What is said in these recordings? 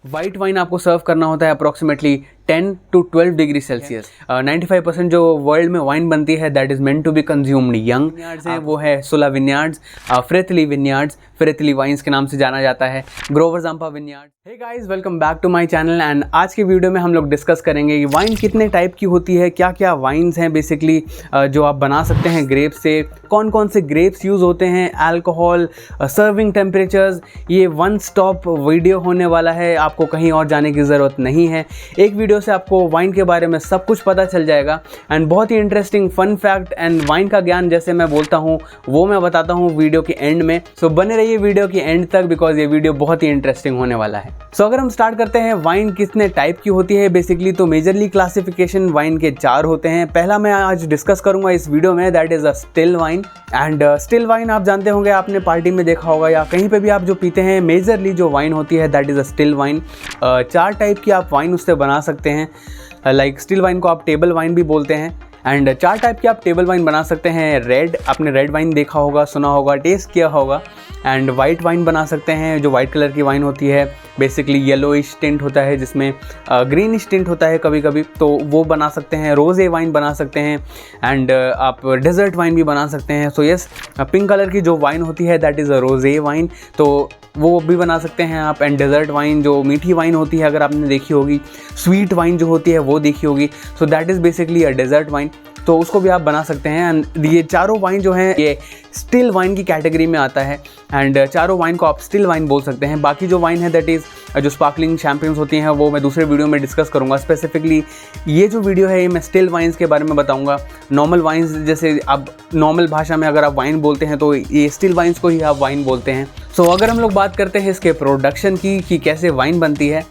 White wine आपको सर्व करना होता है अप्रॉक्सीमेटली 10 to 12 डिग्री सेल्सियस। 95% जो वर्ल्ड में वाइन बनती है that is meant to be consumed young vineyards हैं, वो है सोला विनयार्ड्स, फ्रेथली विनयार्ड्स, फ्रेथली वाइन्स के नाम से जाना जाता है, Grover Zampa vineyard. Hey guys, welcome back to my channel and आज की वीडियो में हम लोग डिस्कस करेंगे कि वाइन कितने टाइप की होती है, क्या क्या वाइन्स हैं बेसिकली जो आप बना सकते हैं ग्रेप से, कौन कौन से ग्रेप्स यूज़ होते हैं, अल्कोहल, सर्विंग टेम्परेचर्स। ये वन स्टॉप वीडियो होने वाला है, आपको कहीं और जाने की ज़रूरत नहीं है। एक वीडियो से आपको वाइन के बारे में सब कुछ पता चल जाएगा एंड बहुत ही interesting fun fact and wine का ज्ञान जैसे मैं बोलता हूँ वो मैं बताता हूँ वीडियो के एंड में। सो बने रहिए वीडियो के एंड तक बिकॉज ये वीडियो बहुत ही इंटरेस्टिंग होने वाला है। सो अगर हम स्टार्ट करते हैं वाइन कितने टाइप की होती है बेसिकली, तो मेजरली क्लासिफिकेशन वाइन के 4 होते हैं। पहला मैं आज डिस्कस करूंगा इस वीडियो में, that is a still wine. And still wine आप जानते होंगे, आपने पार्टी में देखा होगा या कहीं पे भी आप जो पीते हैं, मेजरली जो वाइन होती है that is a still wine. 4 type की आप वाइन उससे बना सकते हैं। लाइक स्टिल वाइन को आप टेबल वाइन भी बोलते हैं एंड 4 टाइप की आप टेबल वाइन बना सकते हैं। रेड, आपने रेड वाइन देखा होगा, सुना होगा, टेस्ट किया होगा। एंड वाइट वाइन बना सकते हैं, जो वाइट कलर की वाइन होती है, बेसिकली येलोइश टिंट होता है जिसमें ग्रीनिश टिंट होता है कभी कभी, तो वो बना सकते हैं। रोज़े वाइन बना सकते हैं एंड आप डेजर्ट वाइन भी बना सकते हैं। सो यस, पिंक कलर की जो वाइन होती है दैट इज़ अ रोज़े वाइन, तो वो भी बना सकते हैं आप। एंड डेजर्ट वाइन जो मीठी वाइन होती है, अगर आपने देखी होगी, स्वीट वाइन जो होती है वो देखी होगी, so that is basically a dessert wine, तो उसको भी आप बना सकते हैं। एंड ये चारों वाइन जो हैं ये स्टिल वाइन की कैटेगरी में आता है एंड चारों वाइन को आप स्टिल वाइन बोल सकते हैं। बाकी जो वाइन है दैट इज़ जो स्पार्कलिंग शैम्पेन्स होती हैं वो मैं दूसरे वीडियो में डिस्कस करूंगा। स्पेसिफिकली ये जो वीडियो है ये मैं स्टिल वाइन्स के बारे में बताऊंगा। नॉर्मल वाइन्स जैसे आप नॉर्मल भाषा में अगर आप वाइन बोलते हैं तो ये स्टिल वाइन्स को ही आप वाइन बोलते हैं। सो अगर हम लोग बात करते हैं इसके प्रोडक्शन की कि कैसे वाइन बनती है,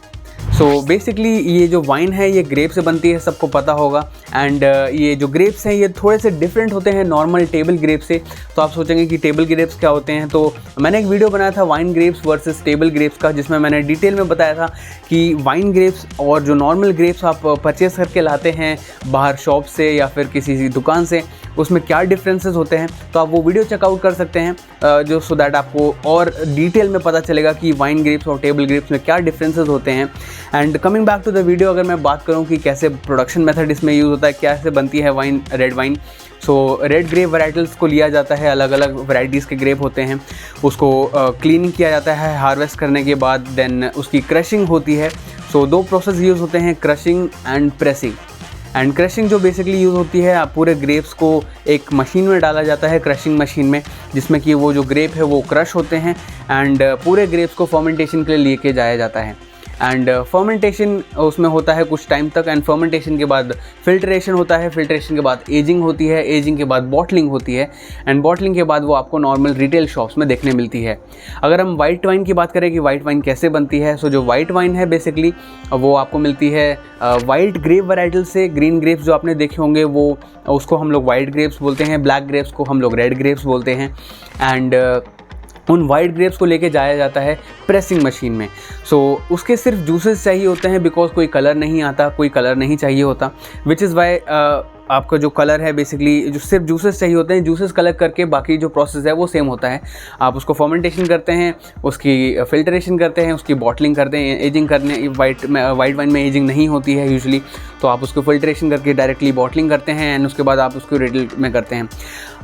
सो बेसिकली ये जो वाइन है ये ग्रेप से बनती है, सबको पता होगा। एंड ये जो ग्रेप्स हैं ये थोड़े से डिफरेंट होते हैं नॉर्मल टेबल ग्रेप से। तो आप सोचेंगे कि टेबल ग्रेप्स क्या होते हैं, तो मैंने एक वीडियो बनाया था wine grapes versus table grapes का, जिसमें मैंने डिटेल में बताया था कि वाइन ग्रेप्स और जो नॉर्मल ग्रेप्स आप परचेस करके लाते हैं बाहर शॉप से या फिर किसी दुकान से, उसमें क्या डिफरेंसेस होते हैं। तो आप वो वीडियो चेकआउट कर सकते हैं जो सो दैट आपको और डिटेल में पता चलेगा कि वाइन ग्रेप्स और टेबल ग्रेप्स में क्या डिफरेंसेस होते हैं। And coming back to the video, अगर मैं बात करूं कि कैसे प्रोडक्शन मेथड इसमें यूज़ होता है, कैसे बनती है वाइन, रेड वाइन। सो रेड ग्रेप वैराइटल्स को लिया जाता है, अलग अलग वैराइटीज़ के ग्रेप होते हैं, उसको क्लीनिंग किया जाता है हार्वेस्ट करने के बाद, देन उसकी क्रशिंग होती है। सो 2 प्रोसेस यूज़ होते हैं, crushing and pressing. And crushing जो बेसिकली यूज़ होती है, पूरे ग्रेप्स को एक मशीन में डाला जाता है, क्रशिंग मशीन में, जिसमें कि वो जो ग्रेप है वो क्रश होते हैं एंड पूरे ग्रेप्स को फर्मेंटेशन के लिए लेके जाया जाता है। एंड फर्मेंटेशन उसमें होता है कुछ टाइम तक एंड फर्मेंटेशन के बाद फिल्ट्रेशन होता है, फिल्ट्रेशन के बाद एजिंग होती है, एजिंग के बाद बॉटलिंग होती है एंड बॉटलिंग के बाद वो आपको नॉर्मल रिटेल शॉप्स में देखने मिलती है। अगर हम वाइट वाइन की बात करें कि वाइट वाइन कैसे बनती है, सो जो वाइट वाइन है बेसिकली वो आपको मिलती है वाइट ग्रेप वैराइटल से। ग्रीन ग्रेप्स जो आपने देखे होंगे वो उसको हम लोग वाइट ग्रेप्स बोलते हैं, ब्लैक ग्रेप्स को हम लोग रेड ग्रेप्स बोलते हैं। एंड उन वाइट ग्रेप्स को लेके जाया जाता है प्रेसिंग मशीन में। सो उसके सिर्फ जूसेस चाहिए होते हैं बिकॉज कोई कलर नहीं आता, कोई कलर नहीं चाहिए होता, विच इज़ वाई आपका जो कलर है बेसिकली जो सिर्फ जूसेस चाहिए होते हैं, जूसेस कलेक्ट करके बाकी जो प्रोसेस है वो सेम होता है। आप उसको फर्मेंटेशन करते हैं, उसकी फिल्ट्रेशन करते हैं, उसकी बॉटलिंग करते हैं, एजिंग करने वाइट वाइन में एजिंग नहीं होती है यूजुअली, तो आप उसको फिल्ट्रेशन करके डायरेक्टली बॉटलिंग करते हैं एंड उसके बाद आप उसको रिटेल में करते हैं।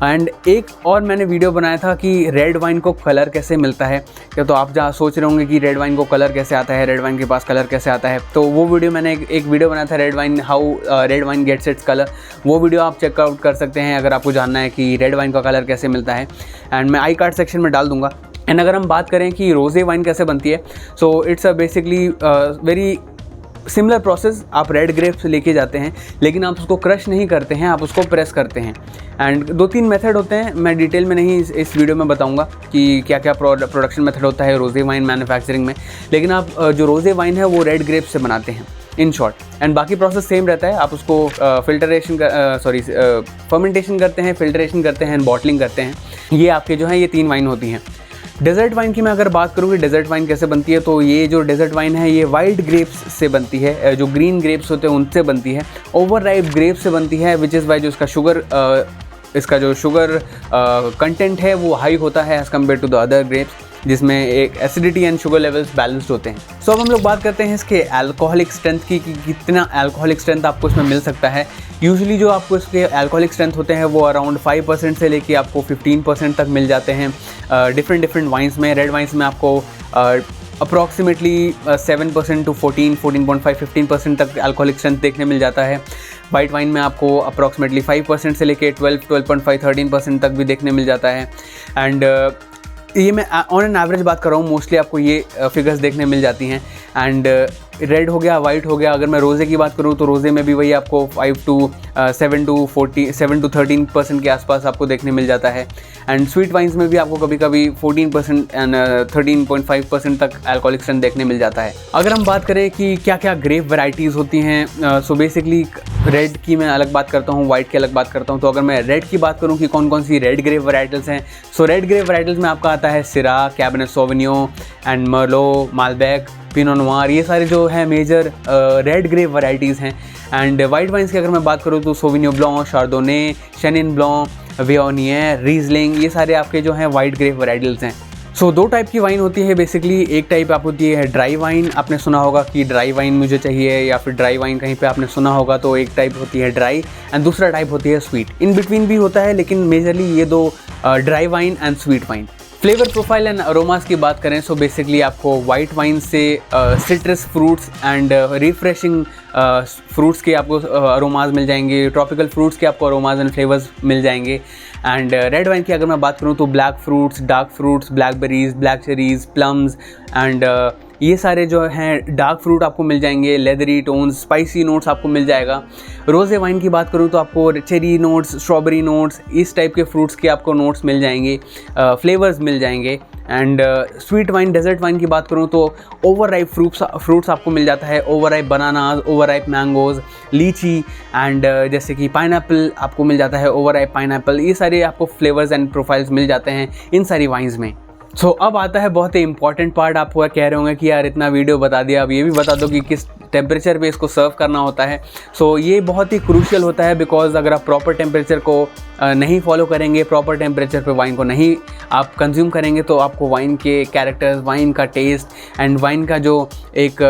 एंड एक और मैंने वीडियो बनाया था कि रेड वाइन को कलर कैसे मिलता है, क्या तो आप जहाँ सोच रहे होंगे कि रेड वाइन को कलर कैसे आता है, रेड वाइन के पास कलर कैसे आता है, तो वो वीडियो मैंने एक वीडियो बनाया था red wine, how red wine gets its colour. वो वीडियो आप चेकआउट कर सकते हैं अगर आपको जानना है कि रेड वाइन का कलर कैसे मिलता है, एंड मैं आई कार्ड सेक्शन में डाल दूंगा। एंड अगर हम बात करें कि रोज़े वाइन कैसे बनती है, so it's a basically very similar process. आप रेड ग्रेप्स लेके जाते हैं लेकिन आप उसको क्रश नहीं करते हैं, आप उसको प्रेस करते हैं। एंड 2-3 मेथड होते हैं, मैं डिटेल में नहीं इस वीडियो में बताऊंगा कि क्या क्या प्रोडक्शन मेथड होता है रोज़े वाइन मैन्युफैक्चरिंग में, लेकिन आप जो रोज़े वाइन है वो रेड ग्रेप्स से बनाते हैं इन शॉर्ट। एंड बाकी प्रोसेस सेम रहता है, आप उसको फर्मेंटेशन करते हैं, फिल्ट्रेशन करते हैं, बॉटलिंग करते हैं। ये आपके जो हैं ये 3 वाइन होती हैं। डेजर्ट वाइन की मैं अगर बात करूँ कि डेजर्ट वाइन कैसे बनती है, तो ये जो डेजर्ट वाइन है ये वाइट ग्रेप्स से बनती है, जो ग्रीन ग्रेप्स होते हैं उनसे बनती है, ओवर राइप ग्रेप्स से बनती है, विच इज़ वाई जो इसका जो शुगर कंटेंट है वो हाई होता है as compare to the other grapes. जिसमें एक acidity and sugar levels balanced होते हैं। सो अब हम लोग बात करते हैं इसके अल्कोहलिक स्ट्रेंथ की कि कितना अल्कोहलिक स्ट्रेंथ आपको इसमें मिल सकता है। यूजुअली जो आपको इसके अल्कोहलिक स्ट्रेंथ होते हैं वो अराउंड 5% से लेके आपको 15% तक मिल जाते हैं डिफरेंट वाइन्स में। रेड वाइन्स में आपको अप्रॉक्सीमेटली 7% टू 14.5 15% तक अल्कोहलिक स्ट्रेंथ देखने मिल जाता है। वाइट वाइन में आपको अप्रॉक्सीमेटली 5% से लेके 12.5 13% तक भी देखने मिल जाता है। एंड ये मैं ऑन एन एवरेज बात कर रहा हूँ, मोस्टली आपको ये फिगर्स देखने मिल जाती हैं। एंड रेड हो गया, वाइट हो गया। अगर मैं रोज़े की बात करूँ तो रोज़े में भी वही आपको 7 to 13% के आसपास आपको देखने मिल जाता है। एंड स्वीट वाइन्स में भी आपको कभी कभी 14% एंड 13.5% तक अल्कोहलिक स्ट्रेंथ देखने मिल जाता है। अगर हम बात करें कि क्या क्या ग्रेप वैराइटीज़ होती हैं, सो बेसिकली रेड की मैं अलग बात करता हूँ, वाइट की अलग बात करता हूँ। तो अगर मैं रेड की बात करूँ कि कौन कौन सी रेड ग्रेप वैराइटल्स हैं, सो रेड ग्रेप वैराइटल्स में आपका आता है सिरा, कैबरनेट सॉविग्नोन एंड मर्लो, मालबेक, पिनो नोयर, ये सारे जो है मेजर रेड ग्रेप वैराइटीज़ हैं। एंड वाइट वाइन्स की अगर मैं बात करूँ तो सोविनियो ब्लॉ, शार्डोने, शेनिन ब्लॉ, वियोनियर, रीजलिंग, ये सारे आपके जो हैं वाइट ग्रेप वैराइटल्स हैं। सो दो टाइप की वाइन होती है बेसिकली। एक टाइप आप होती है ड्राई वाइन, आपने सुना होगा कि ड्राई वाइन मुझे चाहिए, या फिर ड्राई वाइन कहीं पे आपने सुना होगा, तो एक टाइप होती है ड्राई एंड दूसरा टाइप होती है स्वीट। इन बिटवीन भी होता है, लेकिन मेजरली ये दो dry wine and sweet wine. Flavour profile and aromas की बात करें सो बेसिकली आपको वाइट वाइन से citrus fruits and refreshing fruits के आपको अरोमास मिल जाएंगे, ट्रॉपिकल फ्रूट्स के आपको अरोमास एंड फ्लेवर्स मिल जाएंगे। एंड रेड वाइन की अगर मैं बात करूं तो black fruits, dark fruits, blackberries, black cherries, plums and ये सारे जो हैं डार्क फ्रूट आपको मिल जाएंगे, लेदरी टोन्स, स्पाइसी नोट्स आपको मिल जाएगा। रोज़े वाइन की बात करूँ तो आपको चेरी नोट्स, स्ट्रॉबेरी नोट्स, इस टाइप के फ्रूट्स के आपको नोट्स मिल जाएंगे, फ्लेवर्स मिल जाएंगे। And sweet wine, dessert wine की बात करूँ तो ओवर राइप फ्रूट्स आपको मिल जाता है, over ripe bananas, over ripe mangoes, लीची एंड जैसे कि पाइनएप्पल आपको मिल जाता है, ओवर राइप पाइनएप्पल, ये सारे आपको फ्लेवर्स एंड प्रोफाइल्स मिल जाते हैं इन सारी वाइन्स में। सो अब आता है बहुत ही इंपॉर्टेंट पार्ट। आप कह रहे होंगे कि यार इतना वीडियो बता दिया, अब ये भी बता दो कि किस टेम्परेचर पे इसको सर्व करना होता है। सो ये बहुत ही क्रूशियल होता है, बिकॉज अगर आप प्रॉपर टेम्परेचर को नहीं फॉलो करेंगे, प्रॉपर टेम्परेचर पे वाइन को नहीं आप कंज्यूम करेंगे, तो आपको वाइन के कैरेक्टर्स, वाइन का टेस्ट एंड वाइन का जो एक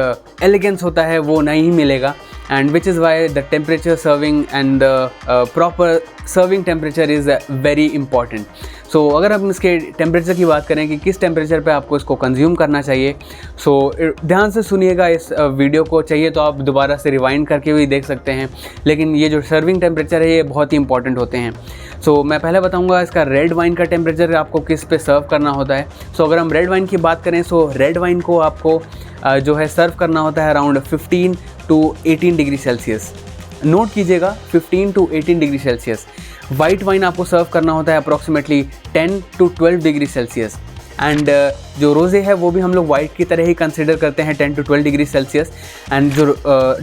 एलिगेंस होता है वो नहीं मिलेगा। and which is why the temperature serving and the proper serving temperature is very important. So अगर हम इसके टेम्परेचर की बात करें कि किस टेम्परेचर पे आपको इसको कंज्यूम करना चाहिए, सो ध्यान से सुनिएगा इस वीडियो को। चाहिए तो आप दोबारा से रिवाइंड करके भी देख सकते हैं, लेकिन ये जो सर्विंग टेम्परेचर है ये बहुत ही इंपॉर्टेंट होते हैं। सो मैं पहले बताऊंगा इसका रेड वाइन का टेम्परेचर आपको किस पे सर्व करना होता है। सो अगर हम रेड वाइन की बात करें, सो रेड वाइन को आपको जो है सर्व करना होता है around 15 to 18 degree Celsius. Note कीजिएगा 15 to 18 degree Celsius. White wine आपको सर्व करना होता है approximately 10 to 12 degree Celsius. And जो रोज़े है वो भी हम लोग वाइट की तरह ही कंसिडर करते हैं 10 to 12 डिग्री सेल्सियस। एंड जो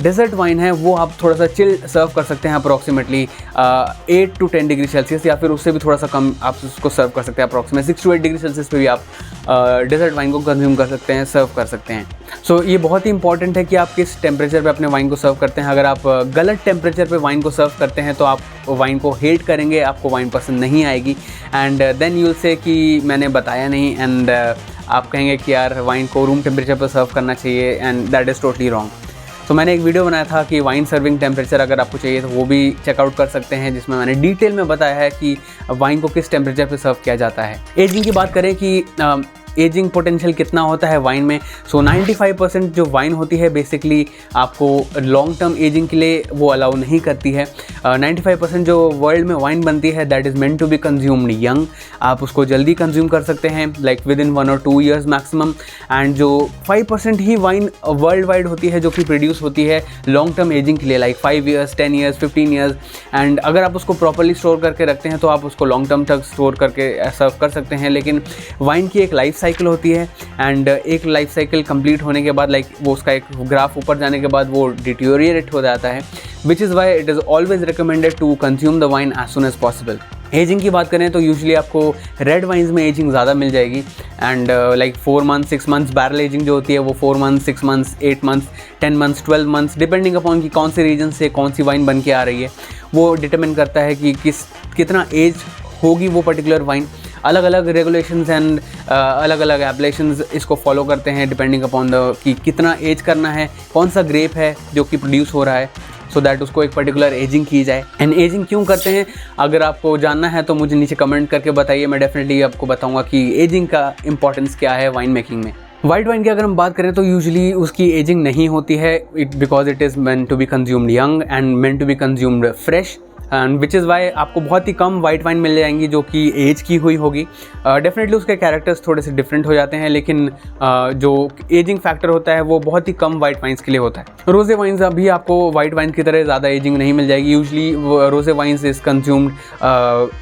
डेजर्ट वाइन है वो आप थोड़ा सा चिल सर्व कर सकते हैं अप्रॉक्सीमेटली 8 to 10 डिग्री सेल्सियस, या फिर उससे भी थोड़ा सा कम आप उसको सर्व कर सकते हैं। अप्रॉक्सीमेट 6 to 8 डिग्री सेल्सियस पे भी आप डेजर्ट वाइन को कंज्यूम कर सकते हैं, सर्व कर सकते हैं। सो ये बहुत ही इंपॉर्टेंट है कि आप किस टेम्परेचर पे अपने वाइन को सर्व करते हैं। अगर आप गलत टेम्परेचर पे वाइन को सर्व करते हैं तो आप वाइन को हेट करेंगे, आपको वाइन पसंद नहीं आएगी, and then you will say कि मैंने बताया नहीं, एंड आप कहेंगे कि यार वाइन को रूम टेम्परेचर पर सर्व करना चाहिए, and that is totally wrong. तो मैंने एक वीडियो बनाया था कि वाइन सर्विंग टेम्परेचर अगर आपको चाहिए तो वो भी चेकआउट कर सकते हैं, जिसमें मैंने डिटेल में बताया है कि वाइन को किस टेम्परेचर पे सर्व किया जाता है। एजिंग की बात करें कि एजिंग पोटेंशियल कितना होता है वाइन में, सो 95% जो वाइन होती है बेसिकली आपको लॉन्ग टर्म एजिंग के लिए वो अलाउ नहीं करती है। 95% जो वर्ल्ड में वाइन बनती है that is meant to be consumed young. आप उसको जल्दी कंज्यूम कर सकते हैं, like within 1 or 2 years maximum. And जो 5% ही वाइन वर्ल्ड वाइड होती है जो कि प्रोड्यूस होती है लॉन्ग टर्म एजिंग के लिए, like 5 years, 10 years, 15 years। And अगर आप उसको प्रॉपरली स्टोर करके रखते हैं तो आप उसको लॉन्ग टर्म तक स्टोर करके सर्व कर सकते हैं। लेकिन वाइन की एक लाइफ साइकिल होती है, एंड एक लाइफ साइकिल कंप्लीट होने के बाद लाइक वो उसका एक ग्राफ ऊपर जाने के बाद वो डिटीरियोरेट हो जाता है, which is why it is always recommended to consume the wine as soon as possible. Ageing की बात करें तो यूजुअली आपको रेड वाइन्स में एजिंग ज़्यादा मिल जाएगी, and like 4 months 6 months barrel ageing जो होती है वो 4 months 6 months 8 months 10 months 12 months depending upon कि कौन से रीजन से कौन सी वाइन बन के आ रही है, वो डिटरमिन करता है कि कितना एज होगी वो पर्टिकुलर वाइन। अलग अलग रेगुलेशंस एंड अलग अलग एप्लेशंस इसको फॉलो करते हैं डिपेंडिंग अपॉन द कि कितना एज करना है, कौन सा ग्रेप है जो कि प्रोड्यूस हो रहा है, सो दैट उसको एक पर्टिकुलर एजिंग की जाए। एंड एजिंग क्यों करते हैं अगर आपको जानना है तो मुझे नीचे कमेंट करके बताइए, मैं डेफिनेटली आपको बताऊंगा कि एजिंग का इंपॉर्टेंस क्या है वाइन मेकिंग में। वाइट वाइन की अगर हम बात करें तो यूजुअली उसकी एजिंग नहीं होती है, because it is meant to be consumed young and meant to be consumed fresh, and which is why आपको बहुत ही कम वाइट वाइन मिल जाएंगी जो कि एज की हुई होगी। डेफिनेटली उसके कैरेक्टर्स थोड़े से डिफरेंट हो जाते हैं, लेकिन जो एजिंग फैक्टर होता है वो बहुत ही कम वाइट वाइन्स के लिए होता है। रोज़े वाइन्स अभी आपको वाइट वाइन की तरह ज़्यादा एजिंग नहीं मिल जाएगी। Usually rosé wines is consumed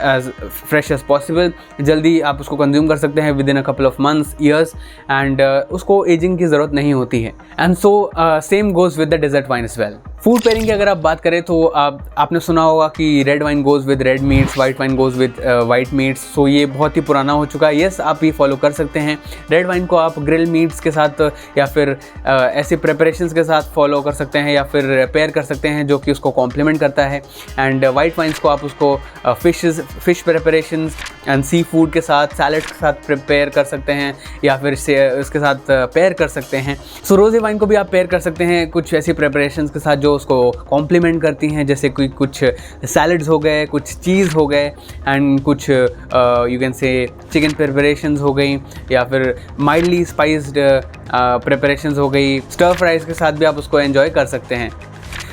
as fresh as possible, जल्दी आप उसको कंज्यूम कर सकते हैं within a couple of months years, and उसको एजिंग की ज़रूरत नहीं होती है। And so same goes with the dessert wine as well. Food pairing की अगर आप बात करें तो आपने सुना होगा कि red wine goes with red meats, white wine goes with white meats. So ये बहुत ही पुराना हो चुका है। येस, आप ये फॉलो कर सकते हैं। रेड वाइन को आप ग्रिल मीट्स के साथ या फिर ऐसे प्रिपरेशंस के साथ फॉलो कर सकते हैं या फिर पेयर कर सकते हैं जो कि उसको कॉम्प्लीमेंट करता है। एंड वाइट वाइन्स को आप उसको fish preparations and seafood के साथ, सैलड के साथ प्रिपेयर कर सकते हैं या फिर इसके साथ पेयर कर सकते हैं। सो रोज़े वाइन को भी आप पेयर कर सकते हैं कुछ ऐसी प्रिपरेशंस के साथ जो उसको कॉम्प्लीमेंट करती हैं, जैसे कोई कुछ सैलड्स हो गए, कुछ चीज़ हो गए, एंड कुछ you can say chicken preparations हो गई या फिर माइल्डली स्पाइस्ड प्रिपरेशंस हो गई। स्टर फ्राइज़ के साथ भी आप उसको एंजॉय कर सकते हैं।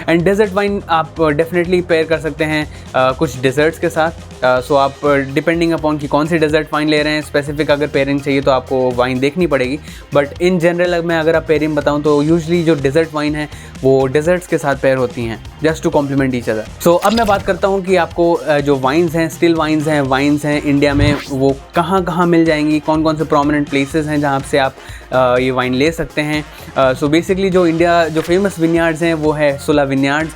एंड डेजर्ट वाइन आप डेफिनेटली पेयर कर सकते हैं कुछ डेजर्ट्स के साथ। सो आप डिपेंडिंग अपॉन कि कौन सी डेजर्ट वाइन ले रहे हैं, स्पेसिफिक अगर पेयरिंग चाहिए तो आपको वाइन देखनी पड़ेगी। बट इन जनरल मैं अगर आप पेयरिंग बताऊं तो यूजुअली जो डेजर्ट वाइन है वो डेजर्ट्स के साथ पेयर होती हैं just to complement each other. So अब मैं बात करता हूं कि आपको जो वाइन्स हैं, स्टिल वाइन्स हैं इंडिया में वो कहाँ कहाँ मिल जाएंगी, कौन कौन से प्रोमिनेंट प्लेसेस हैं जहाँ से आप ये वाइन ले सकते हैं। सो बेसिकली जो फेमस विनयार्ड्स हैं वो है सुला विनयार्ड्स,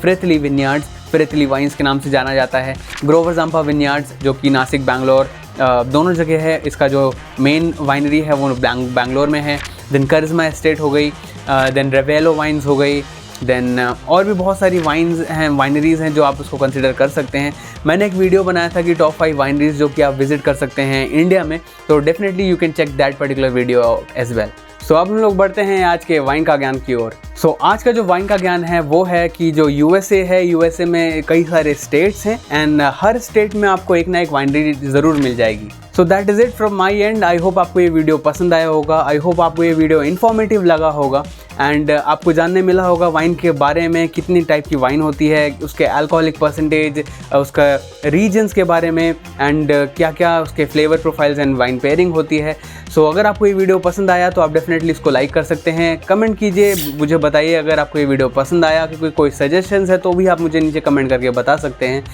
फ्रेथली विनयार्ड्स, फ्रेथली वाइन्स के नाम से जाना जाता है। ग्रोवर ज़ाम्पा विनयार्ड्स जो कि नासिक, बैंगलोर दोनों जगह है। इसका जो मेन वाइनरी है वो बैंगलोर में है। देन करिश्मा एस्टेट हो गई, देन रेवेलो वाइन्स हो गई, देन और भी बहुत सारी वाइन्स हैं, वाइनरीज़ हैं जो आप उसको कंसिडर कर सकते हैं। मैंने एक वीडियो बनाया था कि टॉप 5 वाइनरीज़ जो कि आप विजिट कर सकते हैं इंडिया में, तो definitely you can check that particular video as well. So अब हम लोग बढ़ते हैं आज के वाइन का ज्ञान की ओर। सो आज का जो वाइन का ज्ञान है वो है कि जो यूएसए है, यूएसए में कई सारे स्टेट्स हैं एंड हर स्टेट में आपको एक ना एक वाइनरी ज़रूर मिल जाएगी। सो that is it from my and. I hope आपको ये वीडियो पसंद आया होगा, आई होप आपको ये वीडियो इन्फॉर्मेटिव लगा होगा एंड आपको जानने मिला होगा वाइन के बारे में, कितनी टाइप की वाइन होती है, उसके अल्कोहलिक परसेंटेज, उसका रीजन्स के बारे में एंड क्या क्या उसके flavour profiles and wine pairing होती है। सो अगर आपको ये वीडियो पसंद आया तो आप डेफिनेटली इसको लाइक कर सकते हैं, कमेंट कीजिए, मुझे बताइए अगर आपको ये वीडियो पसंद आया, कि कोई सजेशंस है तो भी आप मुझे नीचे कमेंट करके बता सकते हैं।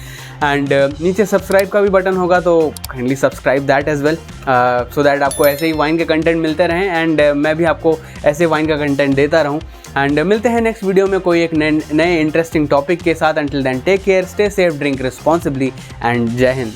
एंड नीचे सब्सक्राइब का भी बटन होगा तो kindly subscribe that as well, so that आपको ऐसे ही वाइन के कंटेंट मिलते रहें एंड मैं भी आपको ऐसे वाइन का कंटेंट देता रहूं। एंड मिलते हैं नेक्स्ट वीडियो में कोई एक नए इंटरेस्टिंग टॉपिक के साथ। Until then take care, stay safe, drink responsibly and जय हिंद।